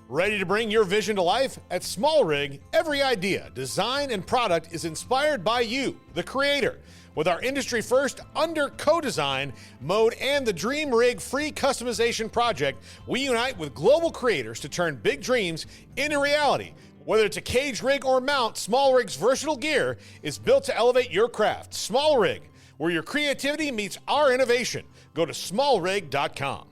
Ready to bring your vision to life? At Small Rig, every idea, design, and product is inspired by you, the creator. With our industry-first under co-design mode and the Dream Rig free customization project, we unite with global creators to turn big dreams into reality. Whether it's a cage rig or mount, Small Rig's versatile gear is built to elevate your craft. Small Rig, where your creativity meets our innovation. Go to smallrig.com.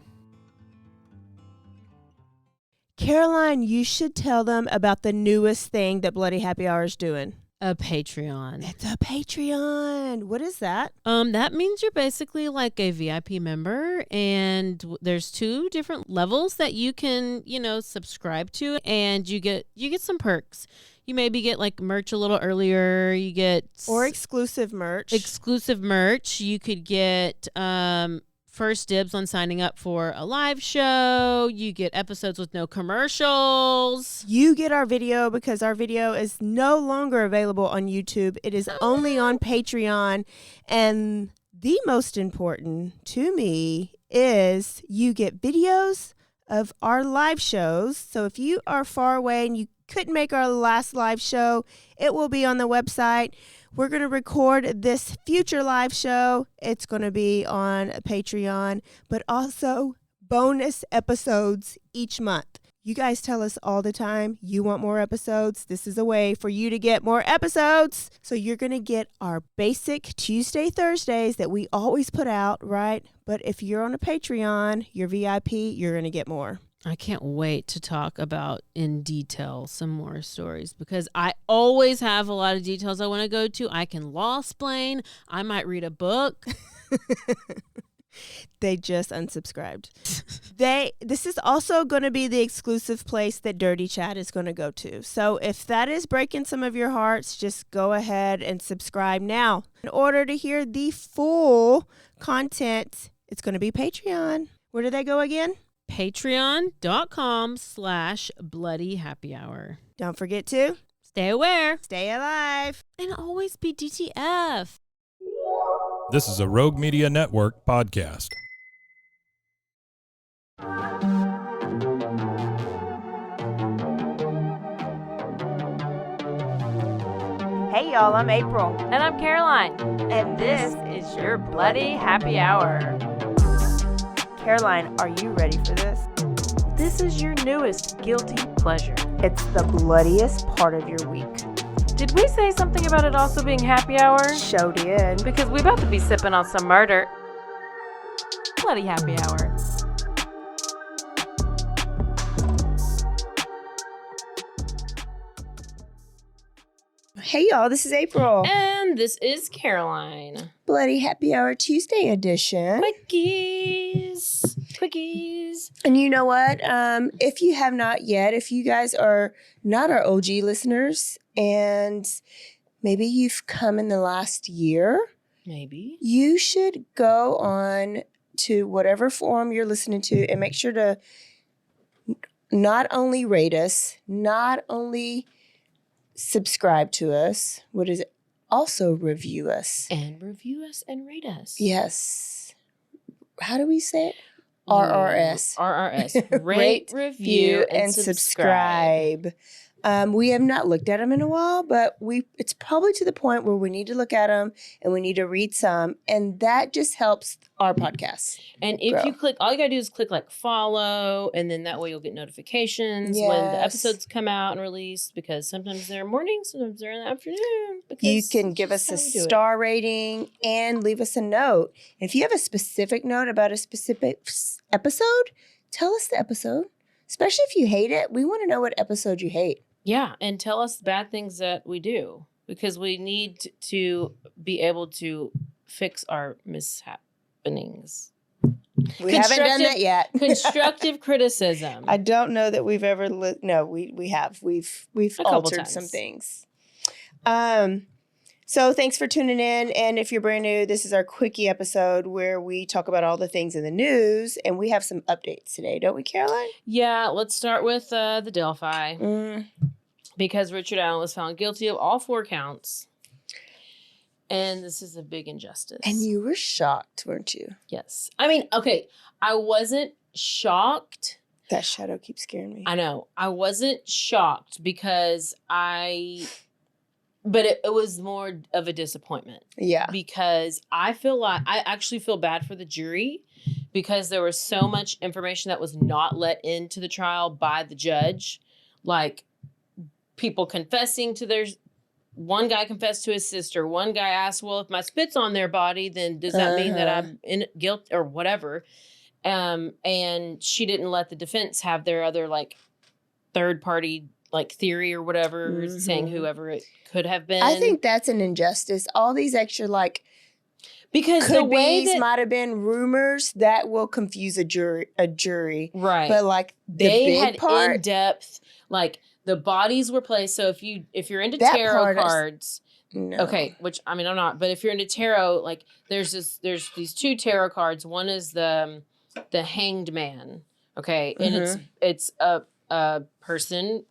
Caroline, you should tell them about the newest thing that Bloody Happy Hour is doing. A Patreon. It's a Patreon. What is that? That means you're basically like a VIP member, and there's 2 different levels that you can, subscribe to, and you get some perks. You maybe get like merch a little earlier. You get exclusive merch. You could get first dibs on signing up for a live show. You get episodes with no commercials. You get our video because our video is no longer available on YouTube. It is only on Patreon. And the most important to me is you get videos of our live shows. So if you are far away and you couldn't make our last live show, it will be on the website. We're going to record this future live show. It's going to be on Patreon, but also bonus episodes each month. You guys tell us all the time you want more episodes. This is a way for you to get more episodes. So you're going to get our basic Tuesday, Thursdays that we always put out, right? But if you're on a Patreon, you're VIP, you're going to get more. I can't wait to talk about in detail some more stories because I always have a lot of details I want to go to. I can law-splain. I might read a book. They just unsubscribed. This is also going to be the exclusive place that Dirty Chat is going to go to. So if that is breaking some of your hearts, just go ahead and subscribe now. In order to hear the full content, it's going to be Patreon. Where do they go again? Patreon.com/Bloody Happy Hour. Don't forget to stay aware, stay alive, and always be DTF. This is a Rogue Media Network podcast. Hey y'all, I'm April. And I'm Caroline. And this is your Bloody Happy Hour. Caroline, are you ready for this? This is your newest guilty pleasure. It's the bloodiest part of your week. Did we say something about it also being happy hour? Show did. Because we about to be sipping on some murder. Bloody Happy Hour. Hey y'all, this is April. And this is Caroline. Bloody Happy Hour Tuesday edition. Quickies. And you know what? If you have not yet, if you guys are not our OG listeners and maybe you've come in the last year, you should go on to whatever forum you're listening to and make sure to not only rate us, not only subscribe to us, also review us. And review us and rate us. Yes. How do we say it? RRS. RRS. Rate, review, and subscribe. We have not looked at them in a while, but it's probably to the point where we need to look at them and we need to read some, and that just helps our podcast. And if you click, all you gotta do is click like follow, and then that way you'll get notifications when the episodes come out and release, because sometimes they're morning, sometimes they're in the afternoon. You can give us a star rating and leave us a note. If you have a specific note about a specific episode, tell us the episode. Especially if you hate it, we want to know what episode you hate. Yeah, and tell us the bad things that we do, because we need to be able to fix our mishappenings. We haven't done that yet. Constructive criticism. I don't know that we've ever no, we have. We've altered some things. So thanks for tuning in. And if you're brand new, this is our Quickie episode where we talk about all the things in the news. And we have some updates today, don't we, Caroline? Yeah, let's start with the Delphi. Because Richard Allen was found guilty of all 4 counts. And this is a big injustice. And you were shocked, weren't you? Yes. I mean, okay, I wasn't shocked. That shadow keeps scaring me. I know. I wasn't shocked because but it was more of a disappointment. Yeah. Because I actually feel bad for the jury because there was so much information that was not let into the trial by the judge. Like people confessing to one guy confessed to his sister. One guy asked, well, if my spit's on their body, then does that mean that I'm in guilt or whatever? And she didn't let the defense have their other like third party like theory or whatever, saying whoever it could have been. I think that's an injustice. All these extra like because the way that might have been rumors that will confuse a jury. Right. But like they had in depth, like the bodies were placed. So if you're into tarot cards, no. Okay, which I mean I'm not, but if you're into tarot, like there's these 2 tarot cards. One is the Hanged Man. Okay, and it's a person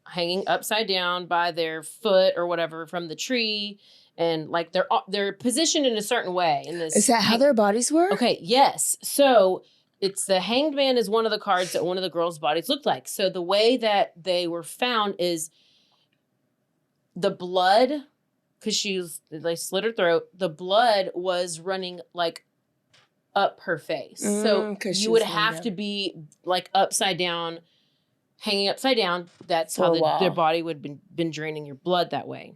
hanging upside down by their foot or whatever from the tree, and like they're positioned in a certain way. In this, is that how their bodies were? Okay, yes. So it's the Hanged Man is one of the cards that one of the girls' bodies looked like. So the way that they were found is the blood, because they slit her throat. The blood was running like up her face. So you would have to be like upside down, hanging upside down. That's how their body would have been draining your blood that way.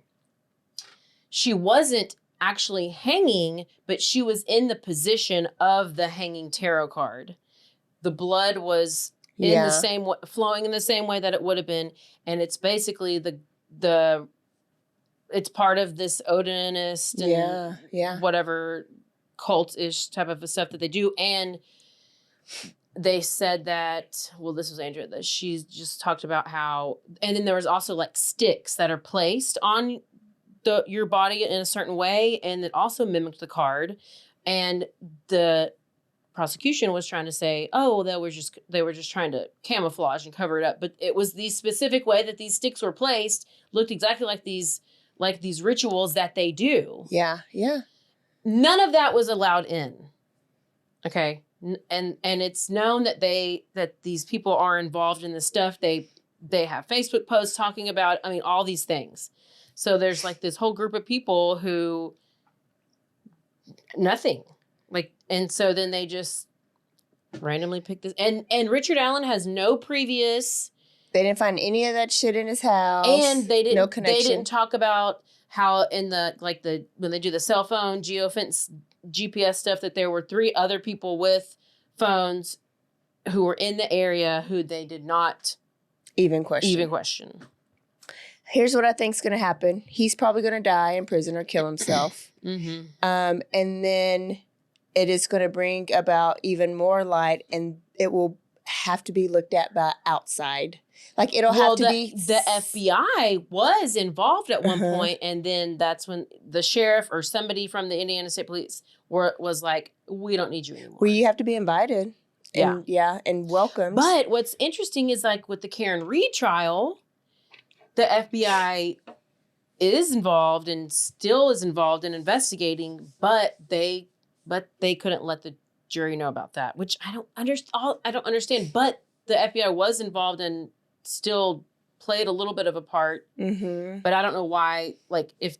She wasn't actually hanging, but she was in the position of the hanging tarot card. The blood was in the same way, flowing in the same way that it would have been, and it's basically it's part of this Odinist and whatever cult-ish type of stuff that they do. And they said that, well, this was Andrea, that she just talked about how, and then there was also like sticks that are placed on your body in a certain way, and it also mimicked the card. And the prosecution was trying to say, oh, they were just trying to camouflage and cover it up. But it was the specific way that these sticks were placed looked exactly like these rituals that they do. Yeah, yeah. None of that was allowed in. Okay. And it's known that these people are involved in this stuff. They have Facebook posts talking about, I mean, all these things. So there's like this whole group of people who nothing. Like, and so then they just randomly picked this. And Richard Allen has no previous. They didn't find any of that shit in his house. And they didn't, no connection. They didn't talk about how in when they do the cell phone geofence GPS stuff, that there were 3 other people with phones who were in the area who they did not even question. Here's what I think's going to happen. He's probably going to die in prison or kill himself. And then it is going to bring about even more light, and it will have to be looked at by outside. Like it'll have to be. The FBI was involved at one point, and then that's when the sheriff or somebody from the Indiana State Police was like, "We don't need you anymore." Well, you have to be invited. And welcomed. But what's interesting is like with the Karen Reed trial, the FBI is involved and still is involved in investigating, but they couldn't let the jury know about that, which I don't understand. But the FBI was involved and still played a little bit of a part. But I don't know why. Like if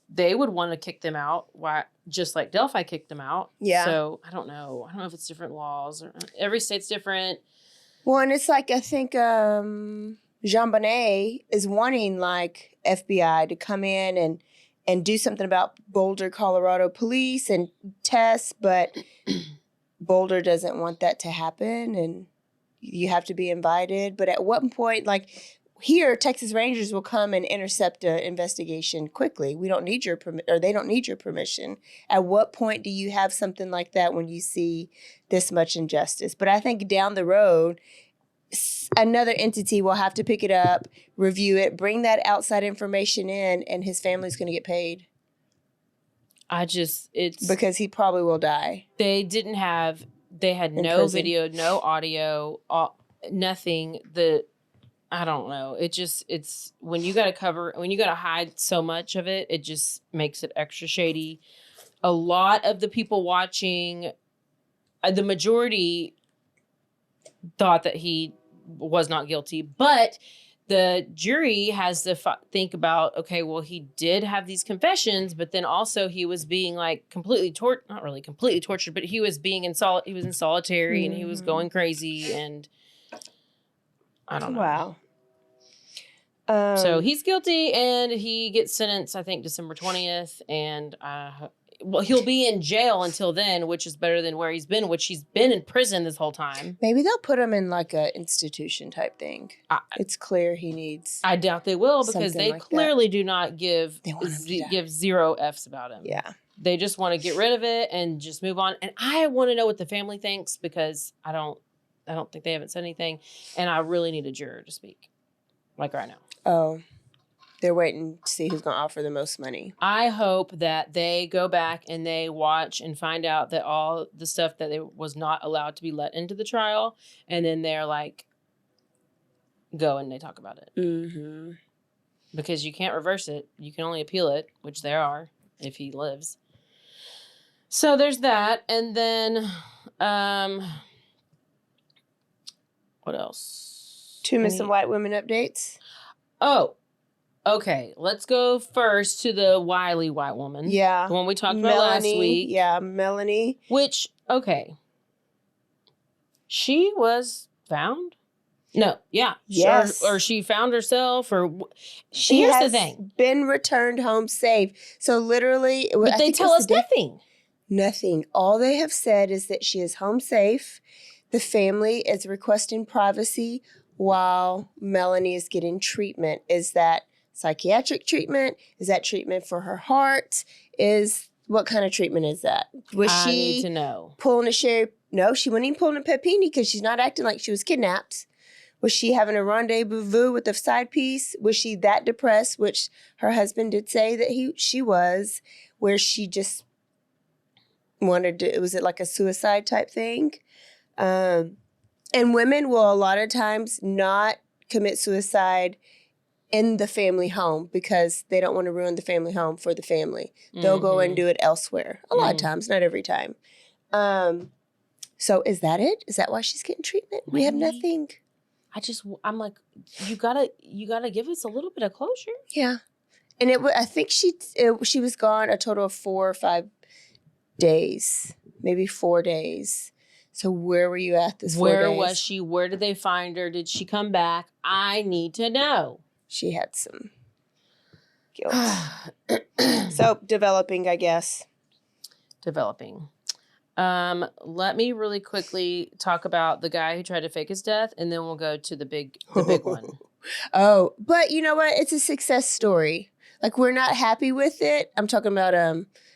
they would want to kick them out, why? Just like Delphi kicked them out. Yeah. So I don't know. I don't know if it's different laws or every state's different. Well, and it's like I think Jean Bonnet is wanting like FBI to come in and do something about Boulder, Colorado police and tests, but Boulder doesn't want that to happen, and you have to be invited. But at what point, like here, Texas Rangers will come and intercept an investigation quickly. We don't need your they don't need your permission. At what point do you have something like that when you see this much injustice? But I think down the road, another entity will have to pick it up, review it, bring that outside information in, and his family's going to get paid. It's because he probably will die. They had no video, no audio, nothing. I don't know. It's when you got to hide so much of it, it just makes it extra shady. A lot of the people watching, the majority thought that he was not guilty. But the jury has to think about, okay, well, he did have these confessions, but then also he was being like completely not really completely tortured, but he was being he was in solitary and he was going crazy, and I don't know. Wow. So he's guilty, and he gets sentenced, I think, December 20th, and well, he'll be in jail until then, which is better than where he's been, which he's been in prison this whole time. Maybe they'll put him in like a institution type thing. It's clear he needs. I doubt they will, because they like clearly do not give give zero F's about him. Yeah. They just want to get rid of it and just move on. And I want to know what the family thinks, because I don't think they haven't said anything, and I really need a juror to speak, like right now. Oh, they're waiting to see who's going to offer the most money. I hope that they go back and they watch and find out that all the stuff that they was not allowed to be let into the trial, and then they're like, go and they talk about it. Mm-hmm. Because you can't reverse it. You can only appeal it, which there are if he lives. So there's that. And then, what else? 2 missing white women updates. Oh, okay. Let's go first to the wily white woman. Yeah. The one we talked about last week. Yeah, Melanie. Which, okay. She was found? No, yeah. Yes. Or she found herself, or... She Here's has the thing. been returned home safe. So literally... But they tell us nothing. Nothing. All they have said is that she is home safe. The family is requesting privacy while Melanie is getting treatment. Is that psychiatric treatment? Is that treatment for her heart? What kind of treatment is that? Was I she need to know. pulling a Sherry? No, she wasn't even pulling a Pepini, because she's not acting like she was kidnapped. Was she having a rendezvous with a side piece? Was she that depressed, which her husband did say that she was, where she just wanted to, was it like a suicide type thing? And women will a lot of times not commit suicide in the family home because they don't want to ruin the family home for the family. They'll go and do it elsewhere. A lot of times, not every time. So is that it? Is that why she's getting treatment? We have nothing. I'm like, you gotta give us a little bit of closure. Yeah. And I think she was gone a total of 4 or 5 days, maybe 4 days. So where were you at this 4 days? Where was she? Where did they find her? Did she come back? I need to know. She had some guilt. So developing, I guess. Developing. Let me really quickly talk about the guy who tried to fake his death, and then we'll go to the big one. Oh, but you know what? It's a success story. Like, we're not happy with it. I'm talking about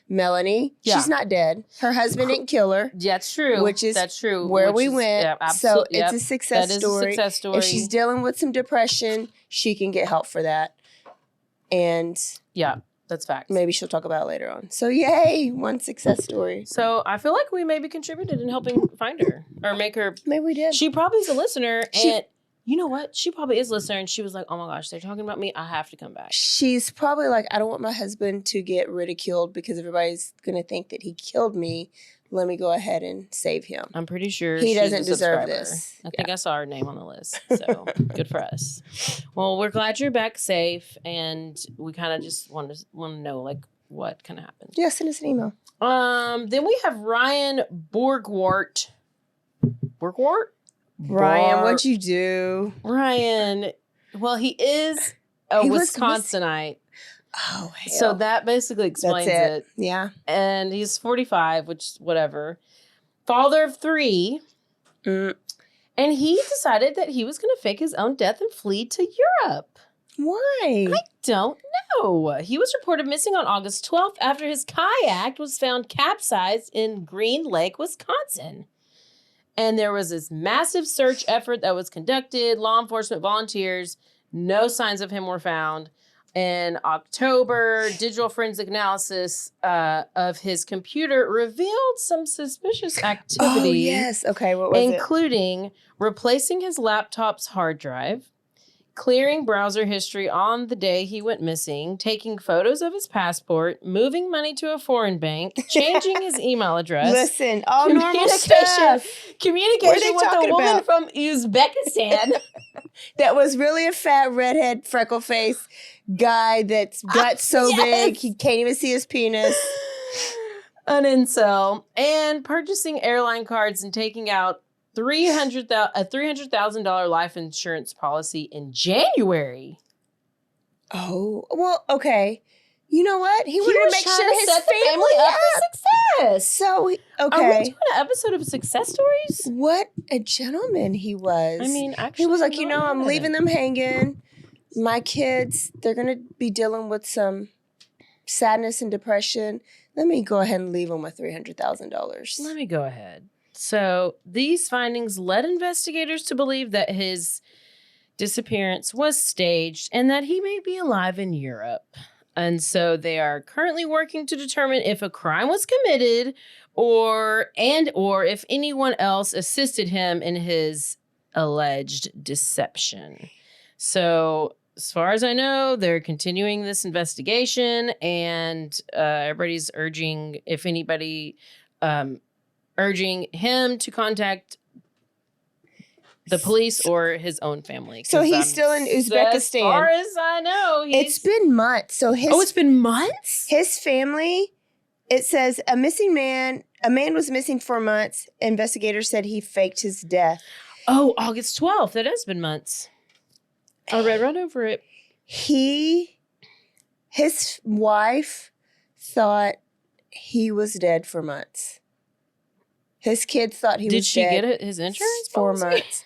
Melanie. Yeah. She's not dead. Her husband didn't kill her. That's true. That's true. Where we went. Yeah, so it's a success story. That is a success story. If she's dealing with some depression, she can get help for that. And yeah, that's facts. Maybe she'll talk about it later on. So yay, one success story. So I feel like we maybe contributed in helping find her or make her. Maybe we did. She probably is a listener, and you know what? She probably is a listener, and she was like, "Oh my gosh, they're talking about me. I have to come back." She's probably like, "I don't want my husband to get ridiculed because everybody's gonna think that he killed me. Let me go ahead and save him." I'm pretty sure he she's doesn't a deserve subscriber. this. I think I saw her name on the list. So good for us. Well, we're glad you're back safe, and we kind of just want to know like what kind of happened. Yeah, send us an email. Then we have Ryan Borgwart. Ryan, what'd you do? Ryan, well, he is a Wisconsinite. Oh, hell. So that basically explains it. Yeah. And he's 45, which whatever. Father of 3. And he decided that he was going to fake his own death and flee to Europe. Why? I don't know. He was reported missing on August 12th after his kayak was found capsized in Green Lake, Wisconsin. And there was this massive search effort that was conducted. Law enforcement volunteers, no signs of him were found. In October, digital forensic analysis of his computer revealed some suspicious activity. Oh, yes. Okay, what was including replacing his laptop's hard drive, clearing browser history on the day he went missing, taking photos of his passport, moving money to a foreign bank, changing his email address. Listen, all normal stuff. Communication with a talking woman about? from Uzbekistan. That was really a fat, redhead, freckle face guy that's gut so Yes. big he can't even see his penis. An incel. And purchasing airline cards and taking out a $300,000 life insurance policy in January. Oh, well, okay. You know what? He wanted to was make trying sure to his set the family up up. for success. So, Are we okay. doing an episode of success stories? What a gentleman he was. I mean, actually, he was like, I'm not leaving them hanging. My kids, they're going to be dealing with some sadness and depression. Let me go ahead and leave them with $300,000. Let me go ahead. So these findings led investigators to believe that his disappearance was staged and that he may be alive in Europe. And so they are currently working to determine if a crime was committed or if anyone else assisted him in his alleged deception. So as far as I know, they're continuing this investigation, and everybody's urging him to contact the police or his own family. So he's still in Uzbekistan. As far as I know, It's been months. So it's been months? his family, it says a man was missing for months. Investigators said he faked his death. Oh, August 12th. That has been months. I read right over it. His wife thought he was dead for months. His kids thought he Did was she dead get his insurance for policy? months.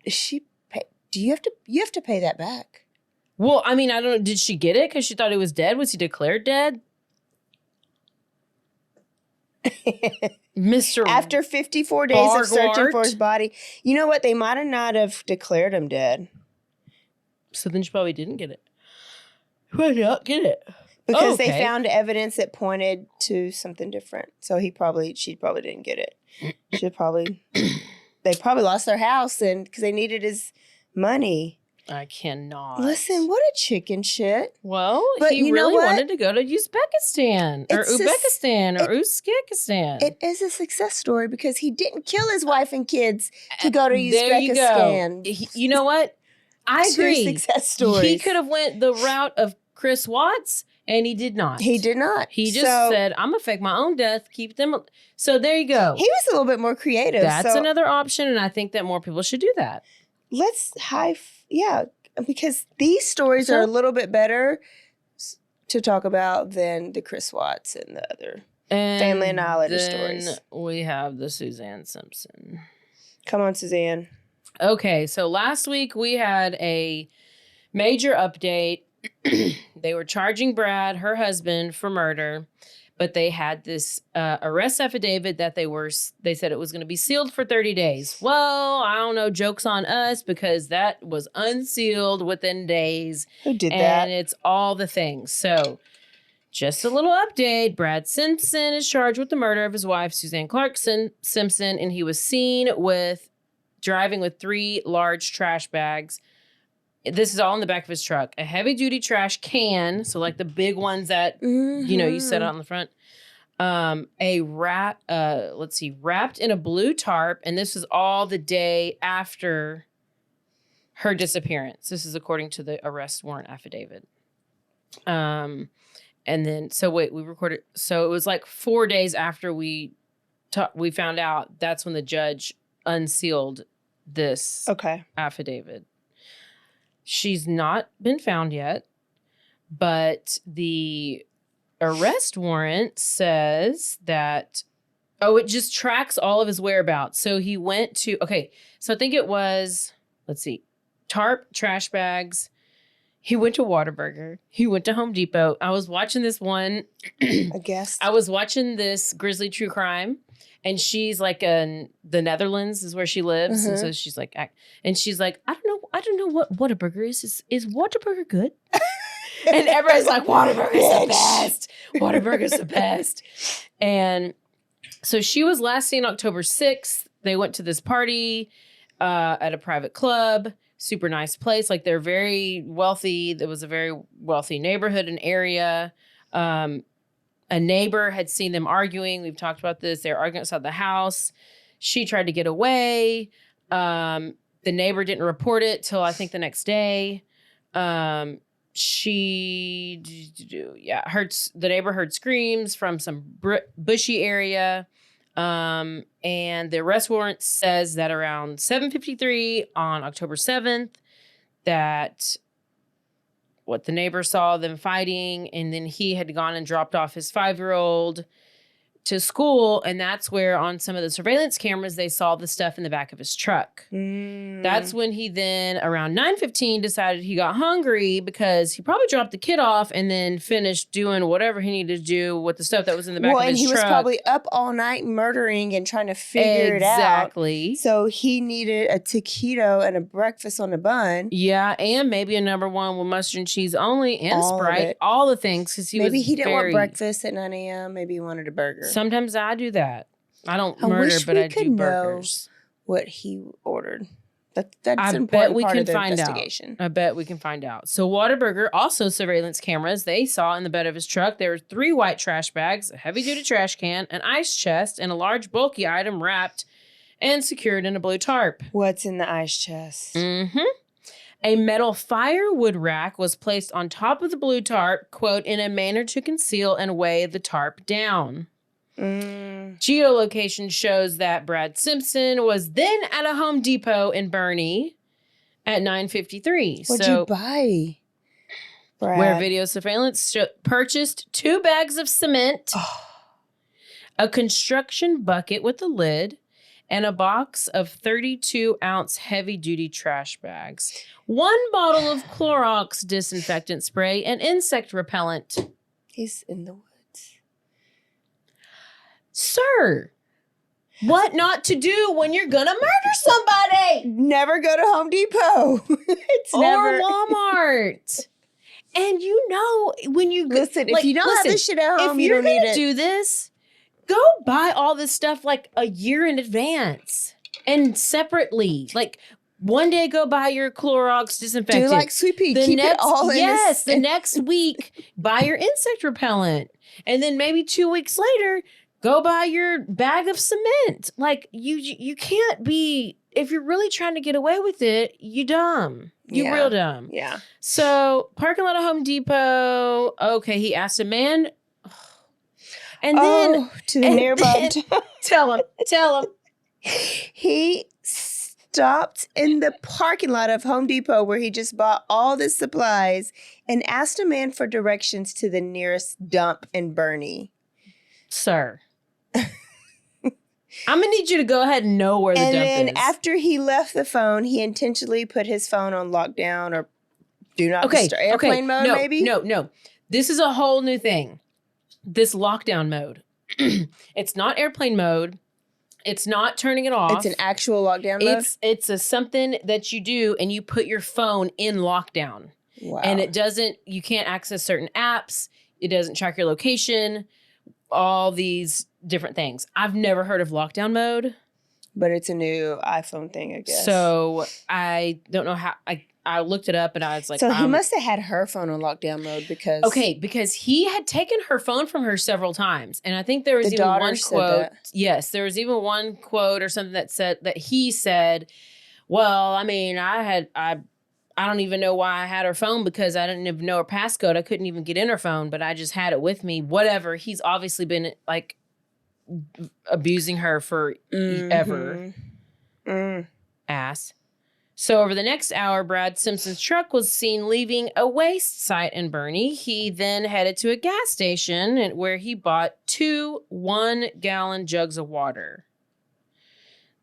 She pay, do you have to pay that back? Well, I mean, I don't know. Did she get it because she thought he was dead? Was he declared dead? Mr. After 54 days of searching for Bargwart. his body. You know what? They might have not have declared him dead. So then she probably didn't get it. Why not get it? Because they Okay. found evidence that pointed to something different. So she probably didn't get it. They probably lost their house and because they needed his money. I cannot. Listen, what a chicken shit. Well, But he you know really what? wanted to go to Uzbekistan or It's Uzbekistan or Uzbekistan. It is a success story because he didn't kill his wife and kids to go to There you go. Uzbekistan. You know what? I Two agree. success stories. He could have went the route of Chris Watts, and he did not. He did not. He just So, said, "I'm gonna fake my own death, keep them." So there you go. he was a little bit more creative. That's so another option, and I think that more people should do that. let's because these stories are a little bit better to talk about than the Chris Watts and the other. And Family Annihilator then stories. we have the Suzanne Simpson. Come on, Suzanne. Okay, so last week we had a major update. They were charging Brad, her husband, for murder, but they had this arrest affidavit that they said it was going to be sealed for 30 days. Well, I don't know, joke's on us because that was unsealed within days. Who did And that? it's all the things. So just a little update. Brad Simpson is charged with the murder of his wife, Suzanne Clarkson Simpson, and he was seen driving with 3 large trash bags. This is all in the back of his truck. A heavy-duty trash can, so like the big ones that, you set out in the front. Wrapped in a blue tarp, and this was all the day after her disappearance. This is according to the arrest warrant affidavit. And then, we recorded, so it was like 4 days after we found out, that's when the judge unsealed this affidavit. She's not been found yet, but the arrest warrant says that, it just tracks all of his whereabouts. So he went to, so I think it was, tarp, trash bags. He went to Whataburger. He went to Home Depot. I was watching this one. I guess. I was watching this Grizzly True Crime. And she's like in the Netherlands is where she lives. And so she's like, I don't know what Whataburger is. Is Whataburger good? And everybody's like, Whataburger's the best. Whataburger's the best. And so she was last seen October 6th. They went to this party. at a private club, super nice place. Like they're very wealthy. There was a very wealthy neighborhood and area. A neighbor had seen them arguing. We've talked about this. They're arguing outside the house. She tried to get away. The neighbor didn't report it till I think the next day. The neighbor heard screams from some bushy area. And the arrest warrant says that around 7:53 on October 7th, that what the neighbor saw them fighting, and then he had gone and dropped off his 5-year-old to school, and that's where on some of the surveillance cameras they saw the stuff in the back of his truck. That's when he then around 9:15 decided he got hungry because he probably dropped the kid off and then finished doing whatever he needed to do with the stuff that was in the back of his truck. Well, and he was probably up all night murdering and trying to figure it out. Exactly. So he needed a taquito and a breakfast on a bun. Yeah, and maybe a number one with mustard and cheese only and All of Sprite, it. all the things, because Maybe he didn't want breakfast at 9 a.m. Maybe he wanted a burger. Sometimes I do that. I don't I murder, wish but we I could do know burgers. what he ordered. That's I an bet important we part can of the find out. investigation. I bet we can find out. So Whataburger, also surveillance cameras, they saw in the bed of his truck, there were 3 white trash bags, a heavy-duty trash can, an ice chest, and a large bulky item wrapped and secured in a blue tarp. What's in the ice chest? Mm-hmm. A metal firewood rack was placed on top of the blue tarp, quote, in a manner to conceal and weigh the tarp down. Geolocation shows that Brad Simpson was then at a Home Depot in Bernie at 9:53. What'd you buy, Brad? Where video surveillance purchased 2 bags of cement, a construction bucket with a lid, and a box of 32-ounce heavy-duty trash bags, 1 bottle of Clorox disinfectant spray, and insect repellent. He's in the woods. Sir, what not to do when you're gonna murder somebody? Never go to Home Depot. It's or never Walmart. And you know, when you listen, if you don't have this shit at home, if you you're don't need gonna it. do this, go buy all this stuff like a year in advance and separately. Like one day, go buy your Clorox disinfectant. Do like Sweet Pea. Keep it all in this. The next week, buy your insect repellent, and then maybe 2 weeks later, go buy your bag of cement. Like you can't be, if you're really trying to get away with it, you dumb. You real dumb. Yeah. So parking lot of Home Depot. Okay, he asked a man, and then to the nearby. tell him. He stopped in the parking lot of Home Depot where he just bought all the supplies and asked a man for directions to the nearest dump in Bernie. Sir, I'm gonna need you to go ahead and know where the dump is. And then after he left the phone, he intentionally put his phone on lockdown or do not disturb airplane mode. Maybe No. This is a whole new thing. This lockdown mode. It's not airplane mode. It's not turning it off. It's an actual lockdown mode. It's a something that you do, and you put your phone in lockdown. Wow. And it doesn't. You can't access certain apps. It doesn't track your location. All these different things. I've never heard of lockdown mode. But it's a new iPhone thing, I guess. So I don't know how. I looked it up and I was like, so he must have had her phone on lockdown mode because because he had taken her phone from her several times, and I think there was The even daughter one said quote. that. Yes, there was even one quote or something that said that he said, "Well, I mean, I don't even know why I had her phone because I didn't even know her passcode. I couldn't even get in her phone, but I just had it with me. Whatever. He's obviously been like abusing her for ever. Ass." So over the next hour, Brad Simpson's truck was seen leaving a waste site in Bernie. He then headed to a gas station where he bought 2 one-gallon jugs of water.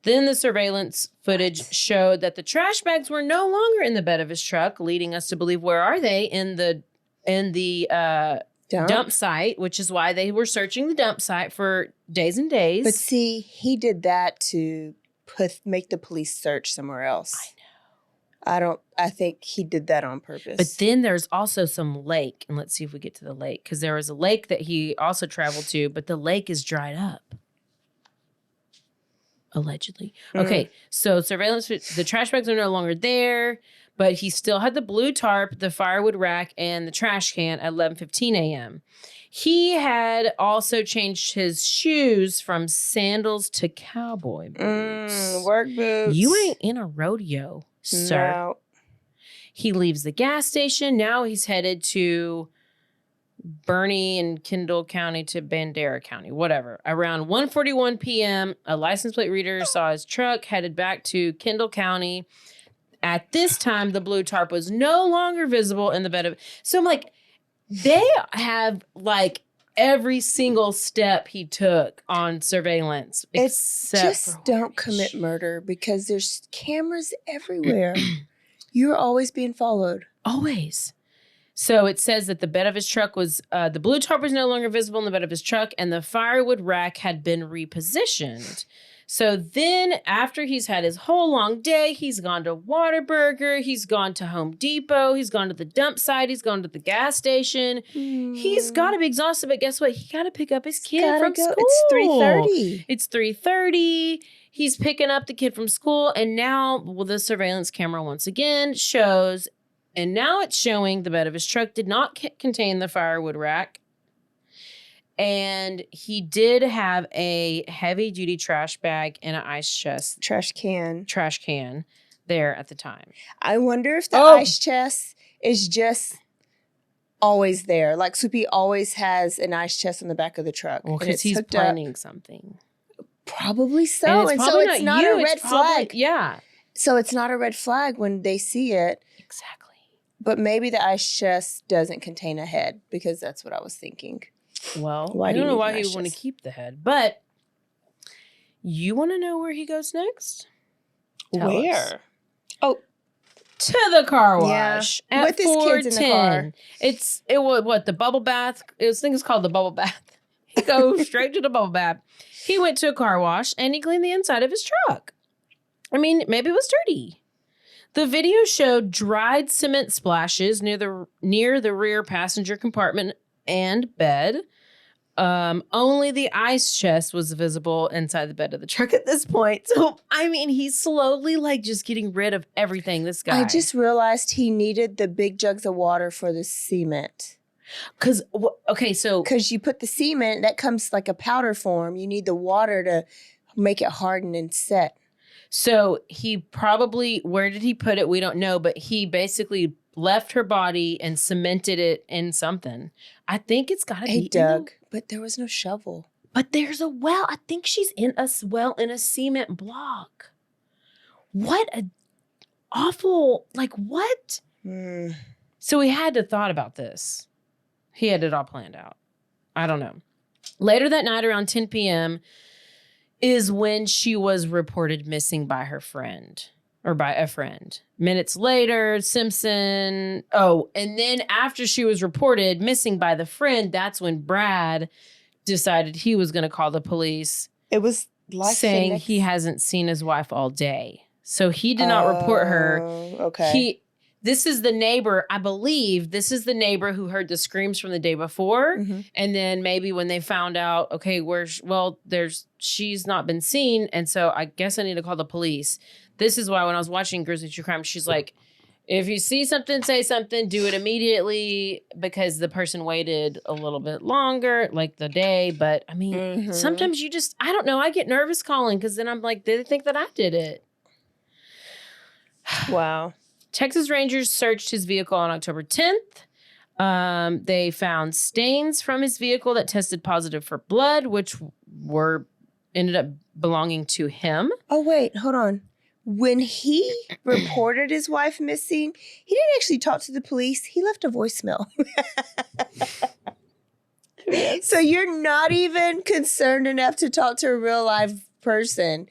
Then the surveillance footage showed that the trash bags were no longer in the bed of his truck, leading us to believe, where are they? In the dump site, which is why they were searching the dump site for days and days. But see, he did that to make the police search somewhere else. I know. I think he did that on purpose. But then there's also some lake, and let's see if we get to the lake, because there was a lake that he also traveled to, but the lake is dried up. Allegedly. Okay, so surveillance, the trash bags are no longer there, but he still had the blue tarp, the firewood rack, and the trash can at 11:15 a.m. He had also changed his shoes from sandals to cowboy boots. Work boots. You ain't in a rodeo, sir. No. He leaves the gas station. Now he's headed to Bernie and Kendall County to Bandera County, whatever. Around 1:41 p.m., a license plate reader saw his truck headed back to Kendall County. At this time, the blue tarp was no longer visible in the bed of... So I'm like, they have like every single step he took on surveillance. Just don't commit murder because there's cameras everywhere. You're always being followed. Always. So it says that the bed of his truck was, the blue tarp was no longer visible in the bed of his truck, and the firewood rack had been repositioned. So then after he's had his whole long day, he's gone to Whataburger, he's gone to Home Depot, he's gone to the dump site, he's gone to the gas station. He's got to be exhausted, but guess what? He got to pick up his kid from school. It's 3:30. It's 3:30. He's picking up the kid from school, and now the surveillance camera once again shows, and now it's showing the bed of his truck did not contain the firewood rack. And he did have a heavy-duty trash bag and an ice chest. Trash can there at the time. I wonder if the ice chest is just always there. Like Soupy always has an ice chest on the back of the truck. Well, because he's planning something. Probably so. And so it's not a red flag. Yeah. So it's not a red flag when they see it. Exactly. But maybe the ice chest doesn't contain a head because that's what I was thinking. Well, I don't know why he would want to keep the head, but you want to know where he goes next? Tell us. Oh, to the car wash at with his kids in the car. It was what, the bubble bath. I think it's called the bubble bath. He goes straight to the bubble bath. He went to a car wash and he cleaned the inside of his truck. I mean, maybe it was dirty. The video showed dried cement splashes near the rear passenger compartment and bed. Only the ice chest was visible inside the bed of the truck at this point. So, I mean, he's slowly like just getting rid of everything. This guy. I just realized he needed the big jugs of water for the cement. Because you put the cement, that comes like a powder form. You need the water to make it harden and set. So he probably, where did he put it? We don't know, but he basically left her body and cemented it in something. I think it's got to be. He dug, but there was no shovel. But there's a well. I think she's in a well in a cement block. What a awful, like what? So he had to thought about this. He had it all planned out. I don't know. Later that night around 10 p.m. is when she was reported missing by her friend. Or by a friend. Minutes later, Simpson... Oh, and then after she was reported missing by the friend, that's when Brad decided he was going to call the police. It was like saying he hasn't seen his wife all day. So he did not report her. Okay. This is the neighbor, I believe, this is the neighbor who heard the screams from the day before. Mm-hmm. And then maybe when they found out, okay, she's not been seen. And so I guess I need to call the police. This is why when I was watching Grizzly True Crime, she's like, if you see something, say something, do it immediately, because the person waited a little bit longer, like the day. But I mean, sometimes I don't know, I get nervous calling because then I'm like, did they think that I did it? Wow. Texas Rangers searched his vehicle on October 10th. They found stains from his vehicle that tested positive for blood, which ended up belonging to him. Oh, wait, hold on. When he reported his wife missing, he didn't actually talk to the police. He left a voicemail. So you're not even concerned enough to talk to a real live person.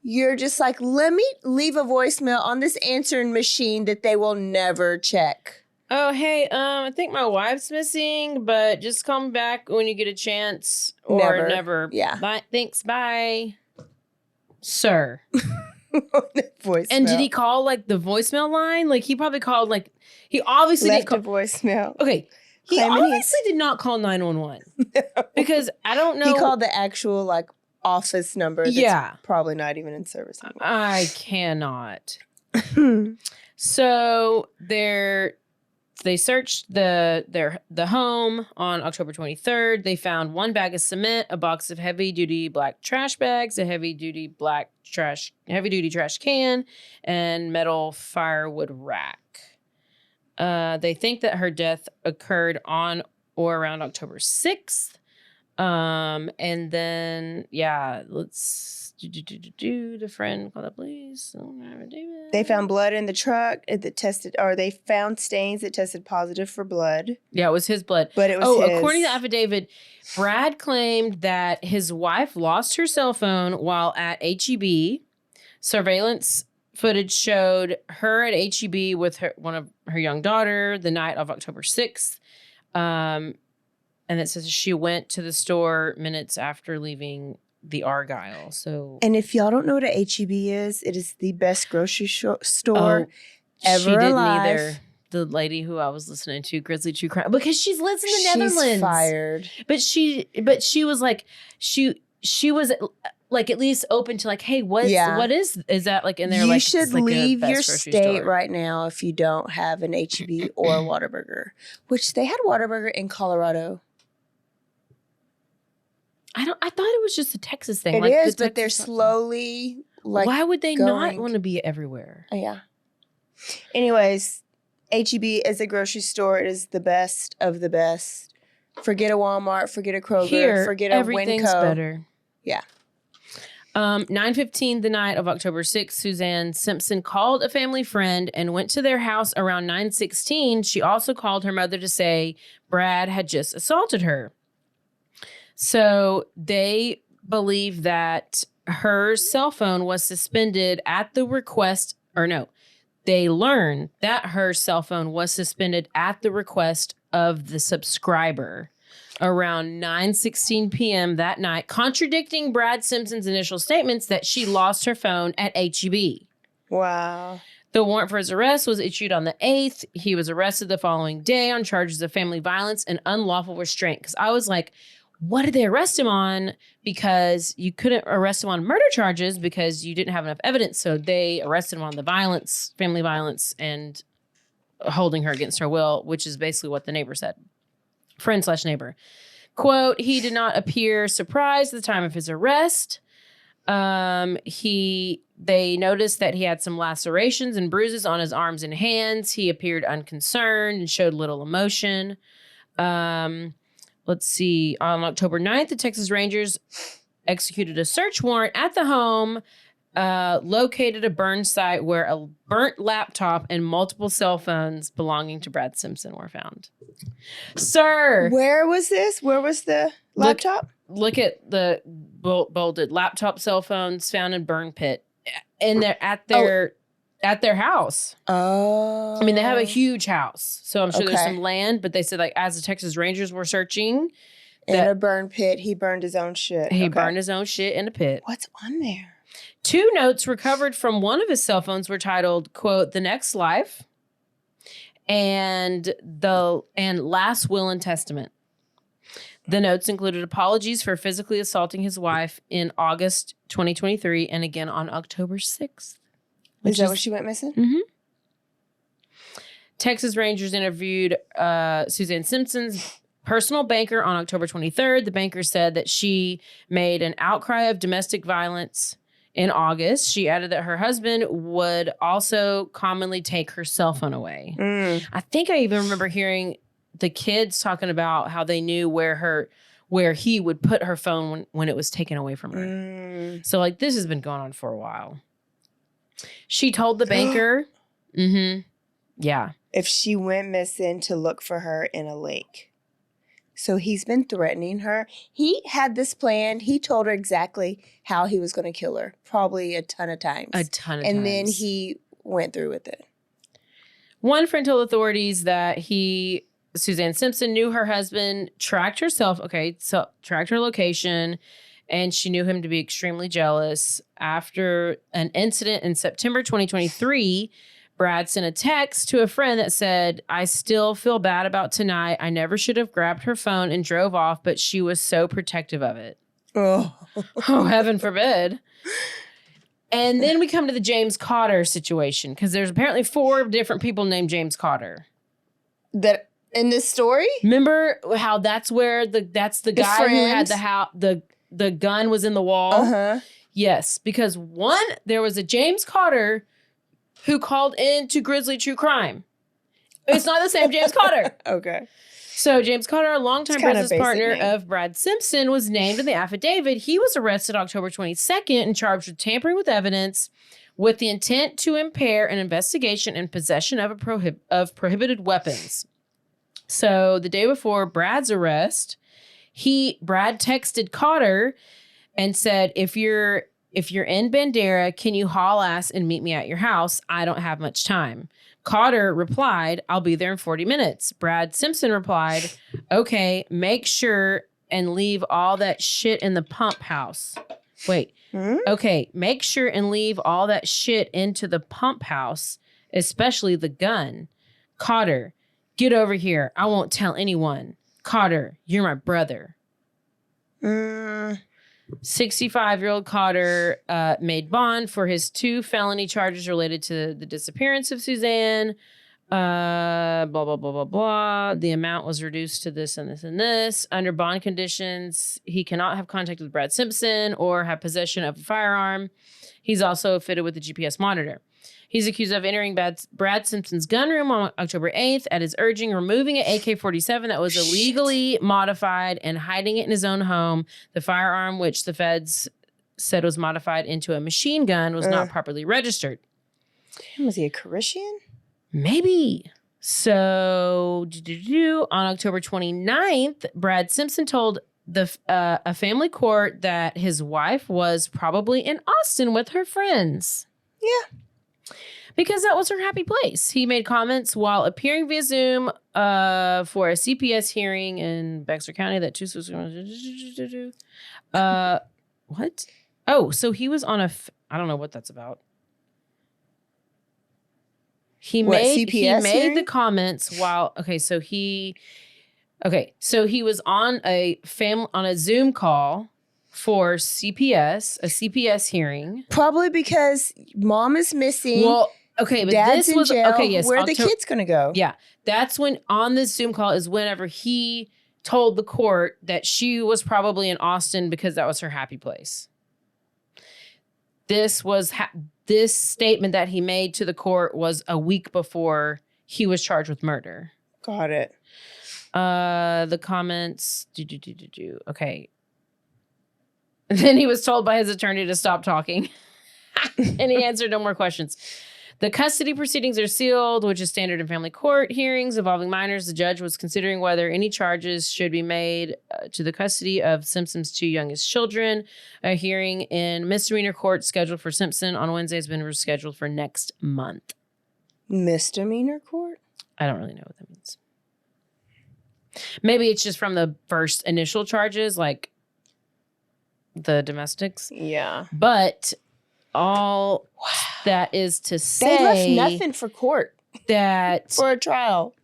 You're just like, let me leave a voicemail on this answering machine that they will never check. Oh, hey, I think my wife's missing, but just call me back when you get a chance. Or never. Yeah. Bye. Thanks. Bye. Sir. Voicemail. And did he call like the voicemail line? Like he probably called he obviously left a voicemail. Okay. He obviously did not call 911. Because I don't know. He called the actual office number that's Yeah. probably not even in service anymore. I cannot. So they searched the home on October 23rd. They found 1 bag of cement, a box of heavy-duty black trash bags, a heavy-duty trash can, and metal firewood rack. They think that her death occurred on or around October 6th. And then, the friend called the police. They found blood in the truck they found stains that tested positive for blood. Yeah, it was his blood. But it was his. According to the affidavit, Brad claimed that his wife lost her cell phone while at HEB. Surveillance footage showed her at HEB with one of her young daughter the night of October 6th. And it says she went to the store minutes after leaving the Argyle. So, and if y'all don't know what a HEB is, it is the best grocery store ever she didn't alive. either. The lady who I was listening to, Grizzly True Crime, because she lives in the Netherlands. She's fired. But she was like she was like at least open to like, hey, what is that like in there? You like should it's like the leave best your grocery state store. right now if you don't have an HEB or a Whataburger, which they had Whataburger in Colorado. I thought it was just a Texas thing. It like is, the but they're Texas- slowly Why would they not going- want to be everywhere? Oh, yeah. Anyways, HEB is a grocery store. It is the best of the best. Forget a Walmart. Forget a Kroger. Here, forget a everything's Winco. better. Yeah. 9:15 the night of October 6th, Suzanne Simpson called a family friend and went to their house around 9:16. She also called her mother to say Brad had just assaulted her. So they believe that her cell phone was suspended at the request, they learned that her cell phone was suspended at the request of the subscriber around 9:16 p.m. that night, contradicting Brad Simpson's initial statements that she lost her phone at HEB. Wow. The warrant for his arrest was issued on the 8th. He was arrested the following day on charges of family violence and unlawful restraint. Because I was like, what did they arrest him on? Because you couldn't arrest him on murder charges because you didn't have enough evidence. So they arrested him on the violence, family violence, and holding her against her will, which is basically what the neighbor said. Friend/neighbor. Quote, he did not appear surprised at the time of his arrest. They noticed that he had some lacerations and bruises on his arms and hands. He appeared unconcerned and showed little emotion. Let's see. On October 9th, the Texas Rangers executed a search warrant at the home, located a burn site where a burnt laptop and multiple cell phones belonging to Brad Simpson were found. Sir. Where was this? Where was the laptop? Look at the bolded laptop, cell phones found in burn pit. And they're at their house. Oh. I mean, they have a huge house. So I'm sure there's Okay. some land, but they said like as the Texas Rangers were searching, In a burn pit, he burned his own shit. he Okay. burned his own shit in a pit. What's on there? 2 notes recovered from one of his cell phones were titled, quote, "The Next Life" and "Last Will and Testament." The notes included apologies for physically assaulting his wife in August 2023 and again on October 6th. Is that what she went missing? Mm-hmm. Texas Rangers interviewed Suzanne Simpson's personal banker on October 23rd. The banker said that she made an outcry of domestic violence in August. She added that her husband would also commonly take her cell phone away. I think I even remember hearing the kids talking about how they knew where he would put her phone when it was taken away from her. So like this has been going on for a while. She told the banker, yeah. If she went missing, to look for her in a lake. So he's been threatening her. He had this planned. He told her exactly how he was going to kill her, probably a ton of times. And then he went through with it. One friend told authorities that Suzanne Simpson knew her husband, tracked her location, and she knew him to be extremely jealous. After an incident in September 2023, Brad sent a text to a friend that said, "I still feel bad about tonight. I never should have grabbed her phone and drove off, but she was so protective of it." Oh. Oh, heaven forbid. And then we come to the James Cotter situation because there's apparently 4 different people named James Cotter. That in this story? Remember how that's where that's the guy who had the gun was in the wall? Uh-huh. Yes, because there was a James Cotter who called in to Grizzly True Crime. It's not the same James Cotter. Okay. So James Cotter, a longtime business partner name. of Brad Simpson, was named in the affidavit. He was arrested October 22nd and charged with tampering with evidence with the intent to impair an investigation and possession of prohibited weapons. So the day before Brad's arrest, Brad texted Cotter and said, if you're in Bandera, can you haul ass and meet me at your house? I don't have much time. Cotter replied, I'll be there in 40 minutes. Brad Simpson replied, okay, make sure and leave all that shit in the pump house. Wait. Okay, make sure and leave all that shit into the pump house, especially the gun. Cotter, get over here. I won't tell anyone. Cotter, you're my brother. 65-year-old Cotter made bond for his 2 felony charges related to the disappearance of Suzanne. Blah, blah, blah, blah, blah. The amount was reduced to this and this and this. Under bond conditions, he cannot have contact with Brad Simpson or have possession of a firearm. He's also fitted with a GPS monitor. He's accused of entering Brad Simpson's gunroom on October 8th at his urging, removing an AK-47 that was illegally modified and hiding it in his own home. The firearm, which the feds said was modified into a machine gun, was not properly registered. Damn, was he a Christian? Maybe. So, on October 29th, Brad Simpson told a family court that his wife was probably in Austin with her friends. Yeah. Because that was her happy place. He made comments while appearing via Zoom for a CPS hearing in Bexar County that what? Oh, so he was on I don't know what that's about. He made the comments while so he was on a Zoom call for a CPS hearing. Probably because mom is missing. Well, okay, but Dad's this was in jail. okay. Yes, where are the kids gonna go? Yeah, that's when on this Zoom call is whenever he told the court that she was probably in Austin because that was her happy place. This was this statement that he made to the court was a week before he was charged with murder. Got it. The comments. Okay. Then he was told by his attorney to stop talking. And he answered no more questions. The custody proceedings are sealed, which is standard in family court hearings involving minors. The judge was considering whether any charges should be made to the custody of Simpson's 2 youngest children. A hearing in misdemeanor court scheduled for Simpson on Wednesday has been rescheduled for next month. Misdemeanor court? I don't really know what that means. Maybe it's just from the first initial charges, like the domestics. Yeah. But all that is to say, they left nothing for court that for a trial.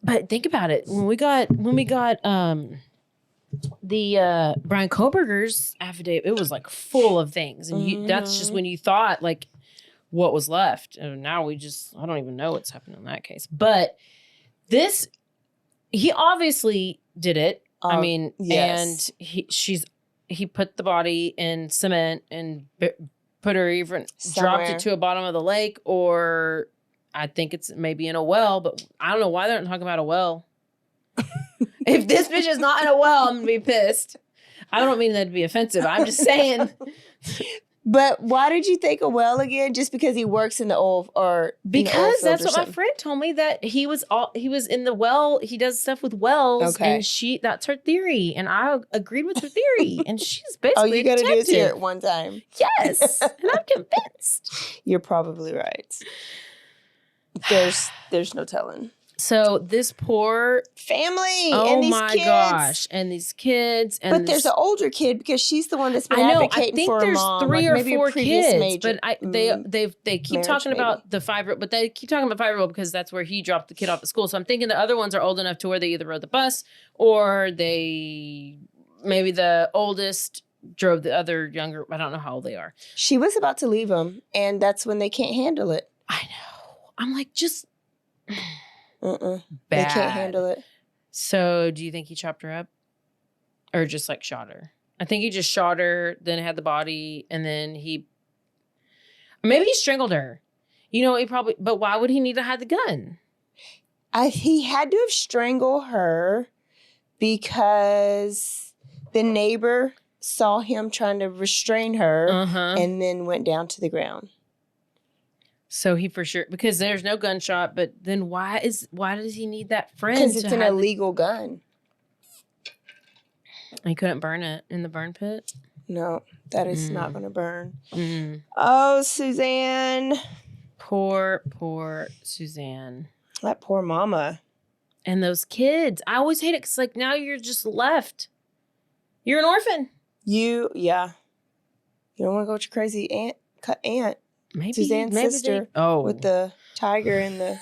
But think about it. When we got the Brian Koberger's affidavit, it was like full of things, and that's just when you thought like what was left. And now I don't even know what's happened in that case. But he obviously did it. I mean, yes. And he put the body in cement and put her even dropped it to a bottom of the lake, or I think it's maybe in a well, but I don't know why they're not talking about a well. If this bitch is not in a well, I'm gonna be pissed. I don't mean that to be offensive. I'm just saying. But why did you think a well again? Just because he works in the oil or because that's what my friend told me, that he was in the well. He does stuff with wells, and that's her theory, and I agreed with her theory, and she's basically all you gotta do is hear detective. it one time. Yes, and I'm convinced. You're probably right. There's no telling. So this poor family, oh and these my kids. Gosh, and these kids, and but there's an older kid because she's the one that's been I know. advocating I think for there's her mom, 3 like or 4 kids, but they keep marriage, talking maybe. about the 5-year-old, but they keep talking about 5-year-old because that's where he dropped the kid off at school. So I'm thinking the other ones are old enough to where they either rode the bus or they maybe the oldest drove the other younger. I don't know how old they are. She was about to leave him, and that's when they can't handle it. I know. I'm like, just They bad. can't handle it. So do you think he chopped her up? Or just like shot her? I think he just shot her, then had the body, and then maybe he strangled her. But why would he need to hide the gun? He had to have strangled her because the neighbor saw him trying to restrain her and then went down to the ground. So he for sure, because there's no gunshot, but then why does he need that friend? Because it's an illegal gun. He couldn't burn it in the burn pit? No, that is not going to burn. Mm. Oh, Suzanne. Poor Suzanne. That poor mama. And those kids. I always hate it because like now you're just left. You're an orphan. You don't want to go with your crazy aunt. Maybe Suzanne's sister Oh, with the tiger and the.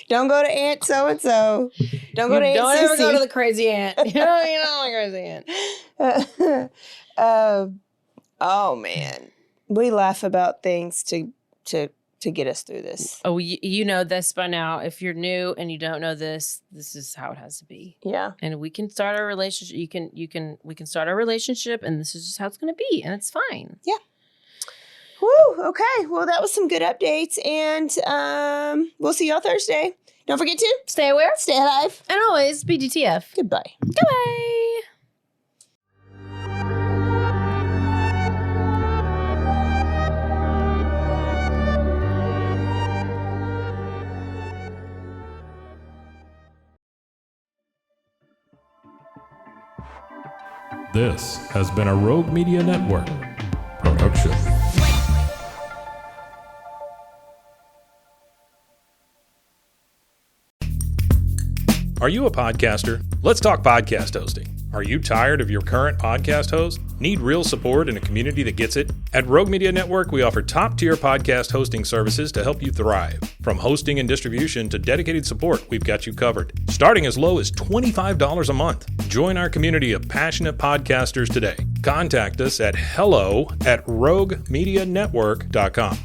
Don't go to Aunt so and so. Don't go to Aunt Don't ever Sissy. go to the crazy aunt. You don't like crazy aunt. Oh man, we laugh about things to get us through this. Oh, you know this by now. If you're new and you don't know this is how it has to be. Yeah, and we can start our relationship. We can start our relationship, and this is just how it's going to be, and it's fine. Yeah. Woo, okay. Well, that was some good updates, and we'll see y'all Thursday. Don't forget to Stay aware, stay alive, and always be DTF. Goodbye. Goodbye. This has been a Rogue Media Network production. Are you a podcaster? Let's talk podcast hosting. Are you tired of your current podcast host? Need real support in a community that gets it? At Rogue Media Network, we offer top-tier podcast hosting services to help you thrive. From hosting and distribution to dedicated support, we've got you covered. Starting as low as $25 a month. Join our community of passionate podcasters today. Contact us at hello@roguemedianetwork.com.